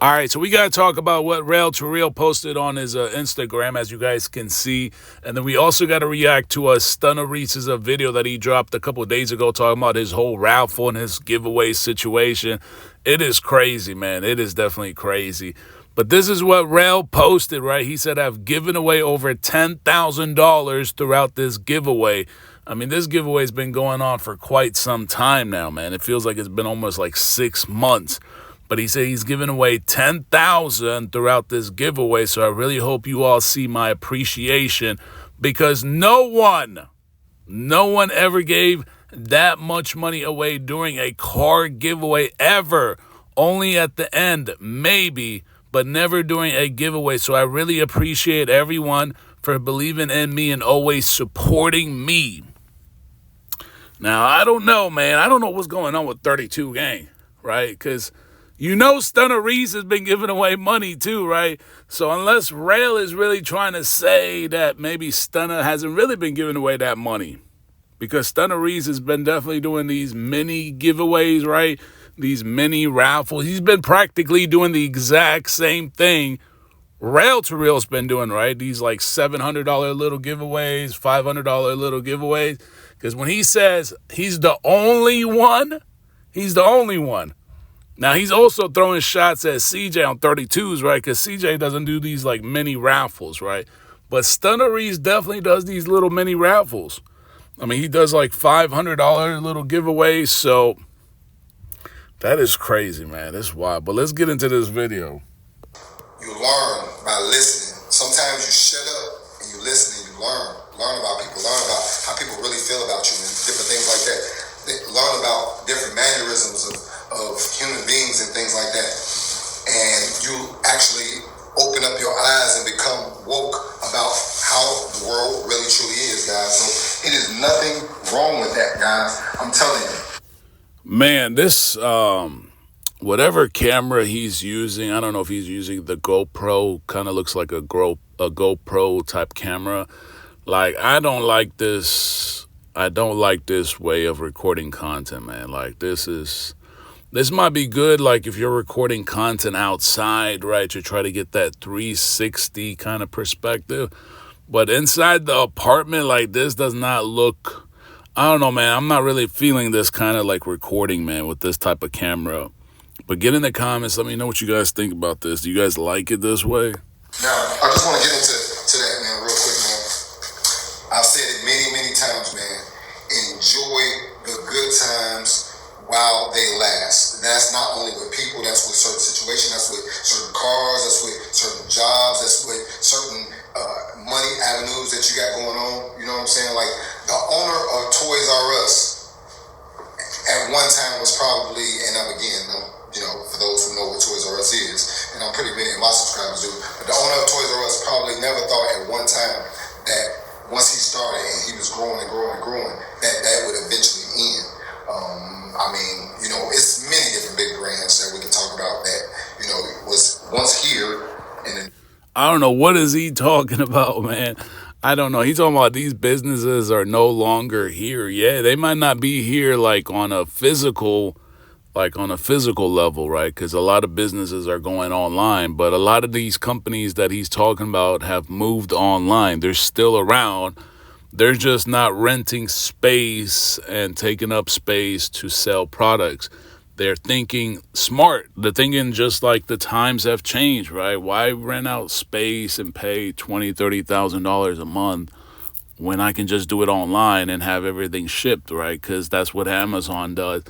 All right, so we got to talk about what Rell posted on his Instagram, as you guys can see. And then we also got to react to a Stunna Reese's video that he dropped a couple of days ago talking about his whole raffle and his giveaway situation. It is crazy, man. It is definitely crazy. But this is what Rell posted, right? He said, I've given away over $10,000 throughout this giveaway. I mean, this giveaway has been going on for quite some time now, man. It feels like it's been almost like 6 months. But he said he's giving away $10,000 throughout this giveaway. So I really hope you all see my appreciation, because no one ever gave that much money away during a car giveaway ever. Only at the end, maybe, but never during a giveaway. So I really appreciate everyone for believing in me and always supporting me. Now, I don't know, man. I don't know what's going on with 32 Gang, right? Because you know Stunna Reese has been giving away money too, right? So unless Rell is really trying to say that maybe Stunna hasn't really been giving away that money, because Stunna Reese has been definitely doing these mini giveaways, right? These mini raffles. He's been practically doing the exact same thing Rell's been doing, right? These like $700 little giveaways, $500 little giveaways. Because when he says he's the only one, he's the only one. Now, he's also throwing shots at CJ on 32s, right? Because CJ doesn't do these, like, mini raffles, right? But Stunna Reese definitely does these little mini raffles. I mean, he does, like, $500 little giveaways. So that is crazy, man. That's wild. But let's get into this video. You learn by listening. Sometimes you shut up and you listen and you learn. Learn about people. Learn about how people really feel about you and different things like that. Learn about different mannerisms of human beings and things like that, and you actually open up your eyes and become woke about how the world really truly is, guys. So it is nothing wrong with that, guys. I'm telling you. Man, this whatever camera he's using, I don't know if he's using the GoPro. Kind of looks like a GoPro type camera. Like, I don't like this way of recording content, man. Like, this might be good, like, if you're recording content outside, right, to try to get that 360 kind of perspective. But inside the apartment, like, this does not look, I don't know, man. I'm not really feeling this kind of, like, recording, man, with this type of camera. But get in the comments. Let me know what you guys think about this. Do you guys like it this way? Now, I just want to get into that, man, real quick, man. I've said it many times, man. Enjoy the good times while they last. That's not only with people, that's with certain situations, that's with certain cars, that's with certain jobs, that's with certain money avenues that you got going on. You know what I'm saying? Like, the owner of Toys R Us at one time was probably, and I'm again, you know, for those who know what Toys R Us is, and I'm pretty many of my subscribers do, but the owner of Toys R Us probably never thought at one time that once he started and he was growing, that would eventually end. I mean, you know, it's many different big brands that we can talk about that, you know, was once here. And I don't know. What is he talking about, man? I don't know. He's talking about these businesses are no longer here. Yeah, they might not be here like on a physical level, right? Because a lot of businesses are going online, but a lot of these companies that he's talking about have moved online. They're still around. They're just not renting space and taking up space to sell products. They're thinking smart. They're thinking just like the times have changed, right? Why rent out space and pay $20,000, $30,000 a month when I can just do it online and have everything shipped, right? Because that's what Amazon does.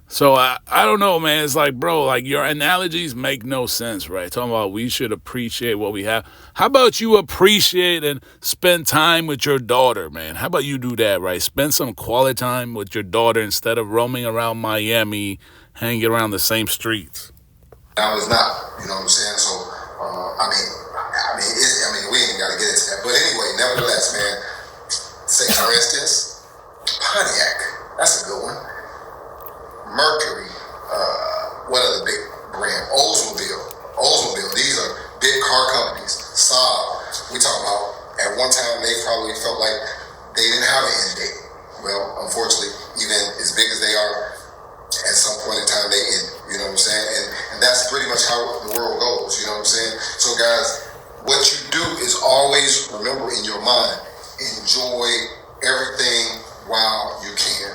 So I don't know, man. It's like, bro, like, your analogies make no sense, right? Talking about we should appreciate what we have. How about you appreciate and spend time with your daughter, man? How about you do that, right? Spend some quality time with your daughter instead of roaming around Miami, hanging around the same streets. I was not, you know what I'm saying? So, I mean, we ain't got to get into that. But anyway, nevertheless, man, say, for instance, Pontiac. That's a good one. Mercury, what other big brand? Oldsmobile. These are big car companies. Saab. We talk about, at one time they probably felt like they didn't have an end date. Well, unfortunately, even as big as they are, at some point in time they end. You know what I'm saying? And that's pretty much how the world goes. guys, what you do is always remember in your mind, enjoy everything while you can.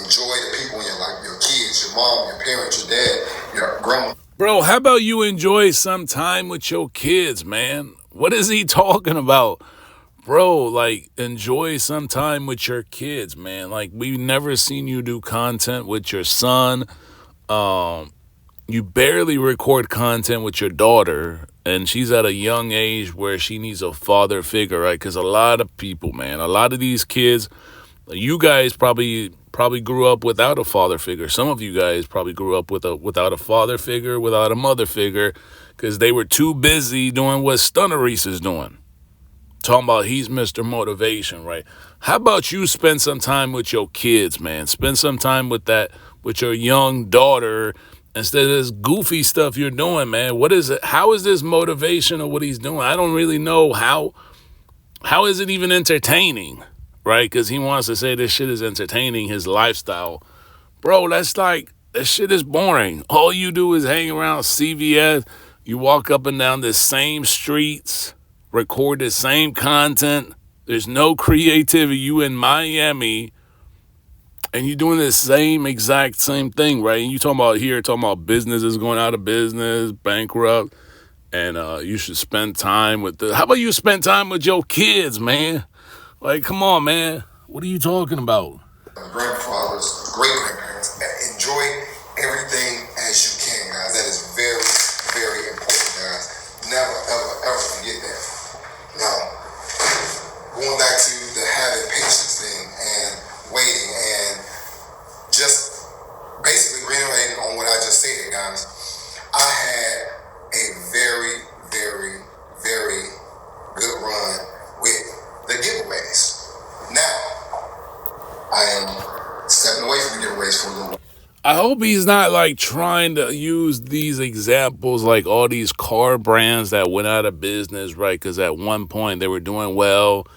Enjoy the people in your life, your kids, your mom, your parents, your dad, your grandma. Bro, how about you enjoy some time with your kids, man? What is he talking about? Bro, like, enjoy some time with your kids, man. Like, we've never seen you do content with your son. You barely record content with your daughter, and she's at a young age where she needs a father figure, right? Because a lot of people, man, a lot of these kids, you guys probably grew up without a father figure. Some of you guys probably grew up without a father figure, without a mother figure, because they were too busy doing what Stunna Reese is doing. Talking about he's Mr. Motivation, right? How about you spend some time with your kids, man? Spend some time with your young daughter instead of this goofy stuff you're doing, man. What is it? How is this motivation of what he's doing? I don't really know how is it even entertaining, right? Because he wants to say this shit is entertaining, his lifestyle. Bro, that shit is boring. All you do is hang around CVS. You walk up and down the same streets, record the same content. There's no creativity. You in Miami, and you're doing the same thing, right? And you talking about businesses going out of business, bankrupt, and you should spend time with how about you spend time with your kids, man? Like, come on, man. What are you talking about? Grandfathers, great grandparents, enjoy everything as you can, guys. That is very, very important, guys. Never, ever, ever forget that. Now, going back to the having patience thing and waiting and just basically reiterating on what I just said, guys. I had a very, very, very good run with the giveaways. Now, I am stepping away from the giveaways for a little while. I hope he's not like trying to use these examples like all these car brands that went out of business, right? Because at one point they were doing well,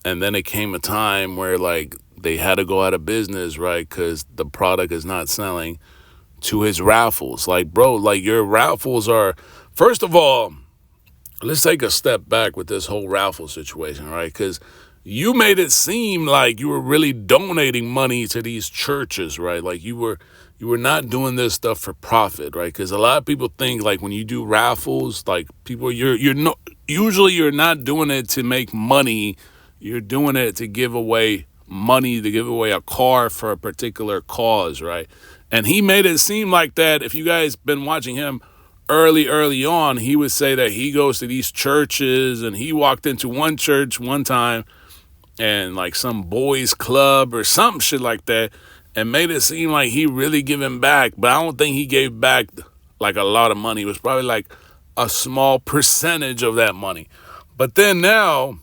and then it came a time where like they had to go out of business, right? Because the product is not selling. To his raffles, like, bro, like your raffles are, first of all, let's take a step back with this whole raffle situation, right? Because you made it seem like you were really donating money to these churches, right? Like you were not doing this stuff for profit, right? Because a lot of people think like when you do raffles, like people, usually you're not doing it to make money. You're doing it to give away money, to give away a car for a particular cause, right? And he made it seem like that. If you guys been watching him early on, he would say that he goes to these churches, and he walked into one church one time and like some boys club or some shit like that, and made it seem like he really giving back. But I don't think he gave back like a lot of money. It was probably like a small percentage of that money. But then now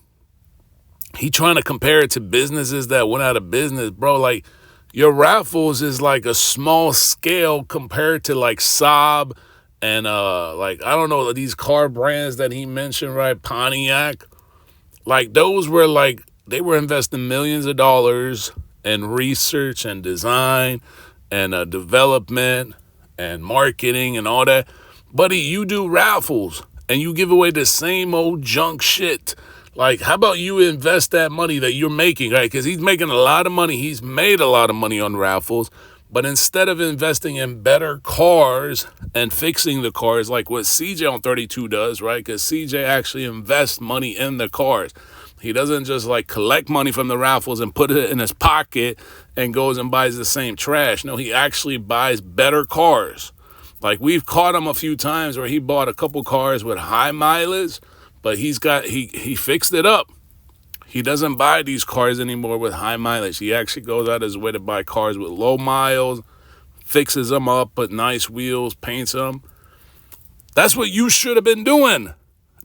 he trying to compare it to businesses that went out of business, bro. Like, your raffles is like a small scale compared to like Saab and like, I don't know, these car brands that he mentioned, right? Pontiac. Like, those were like, they were investing millions of dollars in research and design and development and marketing and all that. Buddy, you do raffles and you give away the same old junk shit. Like, how about you invest that money that you're making, right? Because he's making a lot of money. He's made a lot of money on raffles. But instead of investing in better cars and fixing the cars like what CJ on 32 does, right? Because CJ actually invests money in the cars. He doesn't just like collect money from the raffles and put it in his pocket and goes and buys the same trash. No, he actually buys better cars. Like, we've caught him a few times where he bought a couple cars with high mileage, but he fixed it up. He doesn't buy these cars anymore with high mileage. He actually goes out his way to buy cars with low miles, fixes them up, put nice wheels, paints them. That's what you should have been doing.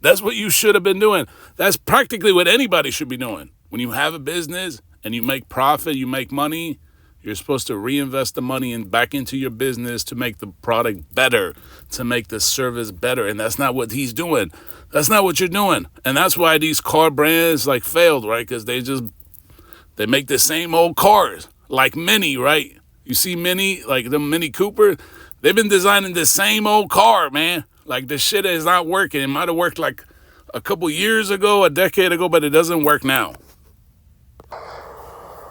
That's what you should have been doing. That's practically what anybody should be doing. When you have a business and you make profit, you make money, you're supposed to reinvest the money back into your business to make the product better, to make the service better. And that's not what he's doing. That's not what you're doing. And that's why these car brands like failed, right? Because they make the same old cars, like Mini, right? You see Mini, like the Mini Cooper, they've been designing the same old car, man. Like, the shit is not working. It might have worked like a couple years ago, a decade ago, but it doesn't work now.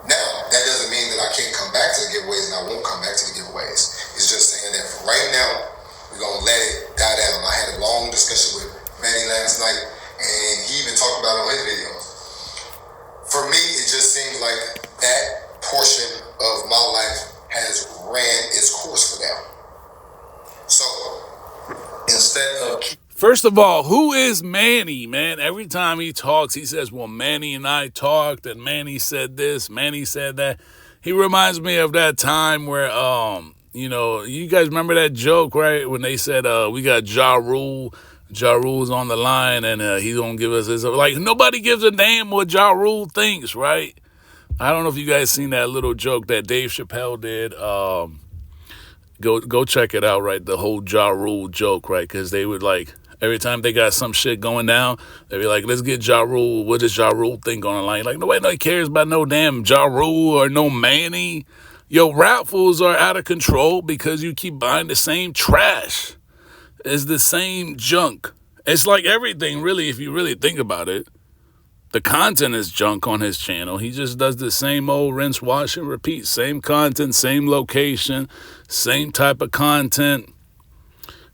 Now, that doesn't mean that I can't come back to the giveaways and I won't come back to the giveaways. It's just saying that for right now, we're going to let it die down. I had a long discussion with Manny last night, and he even talked about it on his videos. For me, it just seems like that portion of my life has ran its course for now. So, instead of... First of all, who is Manny, man? Every time he talks, he says, well, Manny and I talked, and Manny said this, Manny said that. He reminds me of that time where, you guys remember that joke, right? When they said, we got Ja Rule. Ja Rule's on the line, and he's going to give us his... Like, nobody gives a damn what Ja Rule thinks, right? I don't know if you guys seen that little joke that Dave Chappelle did. Go check it out, right? The whole Ja Rule joke, right? Because they would, like... Every time they got some shit going down, they'd be like, let's get Ja Rule. What does Ja Rule think on the line? Like, nobody cares about no damn Ja Rule or no Manny. Yo, rap fools are out of control because you keep buying the same trash. It's the same junk. It's like everything, really, if you really think about it. The content is junk on his channel. He just does the same old rinse, wash, and repeat. Same content, same location, same type of content.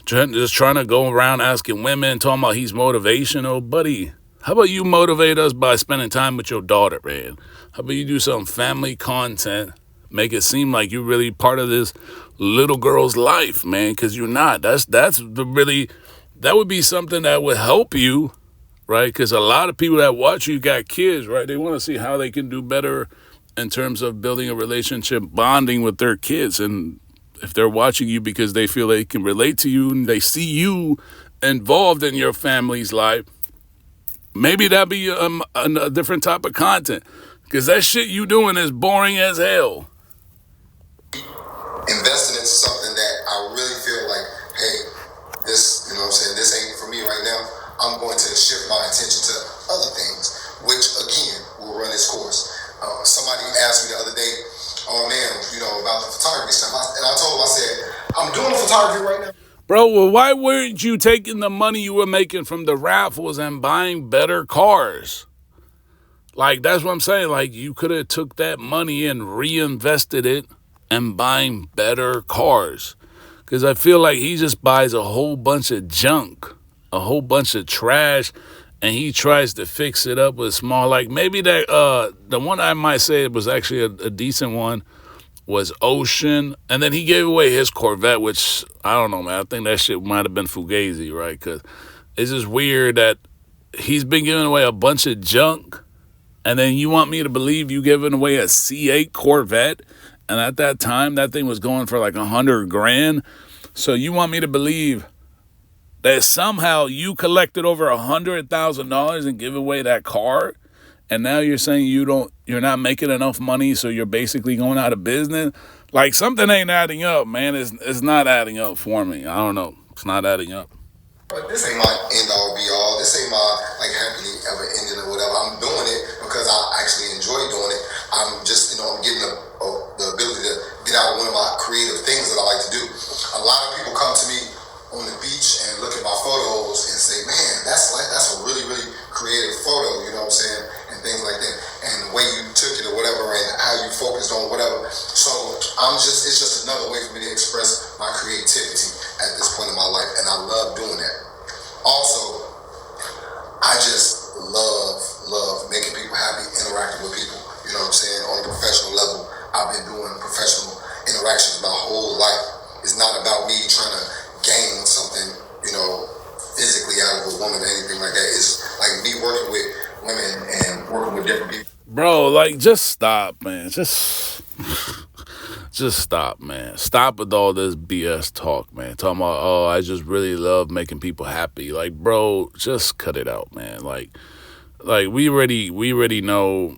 Just trying to go around asking women, talking about he's motivational. Buddy, how about you motivate us by spending time with your daughter, man? How about you do some family content, make it seem like you're really part of this little girl's life, man, because you're not. That would be something that would help you, right? Because a lot of people that watch you got kids, right? They want to see how they can do better in terms of building a relationship, bonding with their kids. And if they're watching you because they feel they can relate to you and they see you involved in your family's life, maybe that'd be a different type of content. Because that shit you doing is boring as hell. Investing into something that I really feel like, hey, this, this ain't for me right now. I'm going to shift my attention to other things, which, again, will run its course. Somebody asked me the other day, oh man, about the photography stuff. And I told him, I said, I'm doing photography right now. Bro, well, why weren't you taking the money you were making from the raffles and buying better cars? Like, that's what I'm saying. Like, you could have took that money and reinvested it and buying better cars. Because I feel like he just buys a whole bunch of junk, a whole bunch of trash, and he tries to fix it up with small, like maybe that, the one I might say was actually a decent one was Ocean. And then he gave away his Corvette, which, I don't know, man. I think that shit might have been Fugazi, right? Because it's just weird that he's been giving away a bunch of junk. And then you want me to believe you giving away a C8 Corvette? And at that time, that thing was going for like $100,000. So you want me to believe that somehow you collected over $100,000 and give away that car? And now you're saying you're not making enough money, so you're basically going out of business? Like, something ain't adding up, man. It's not adding up for me. I don't know. It's not adding up. But this ain't my end-all, be-all. This ain't my, happily ever ending or whatever. I'm doing it because I actually enjoy doing it. I'm just, I'm getting the ability to get out one of my creative things that I like to do. A lot of people come to me on the beach and look at my photos and say, man, that's a really, really creative photo, you know what I'm saying? And things like that. And the way you took it or whatever and how you focused on whatever. So it's just another way for me to express my creativity at this point in my life. And I love doing that. Also, I just love making people happy, interacting with people, you know what I'm saying? On a professional level, I've been doing professional interactions my whole life. It's not about me trying to gain something, physically out of a woman or anything like that. It's like me working with women and working with different people. Bro, like, just stop, man. Just stop, man. Stop with all this BS talk, man. Talking about, oh, I just really love making people happy. Like, bro, just cut it out, man. Like we already know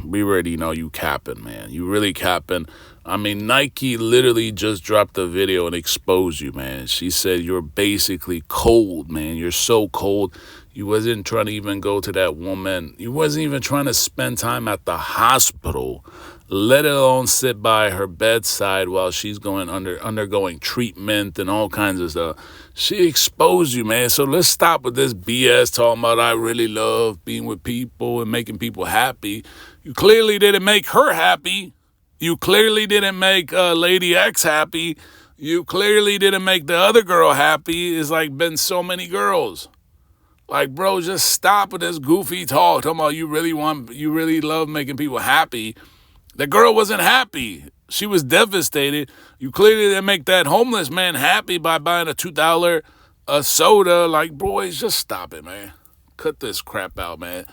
you capping, man. You really capping. I mean, Nike literally just dropped a video and exposed you, man. She said you're basically cold, man. You're so cold. You wasn't trying to even go to that woman. You wasn't even trying to spend time at the hospital, let alone sit by her bedside while she's undergoing treatment and all kinds of stuff. She exposed you, man. So let's stop with this BS talking about I really love being with people and making people happy. You clearly didn't make her happy. You clearly didn't make Lady X happy. You clearly didn't make the other girl happy. It's like been so many girls. Like, bro, just stop with this goofy talk. Talking about you really love making people happy. The girl wasn't happy. She was devastated. You clearly didn't make that homeless man happy by buying a $2 soda. Like, boys, just stop it, man. Cut this crap out, man.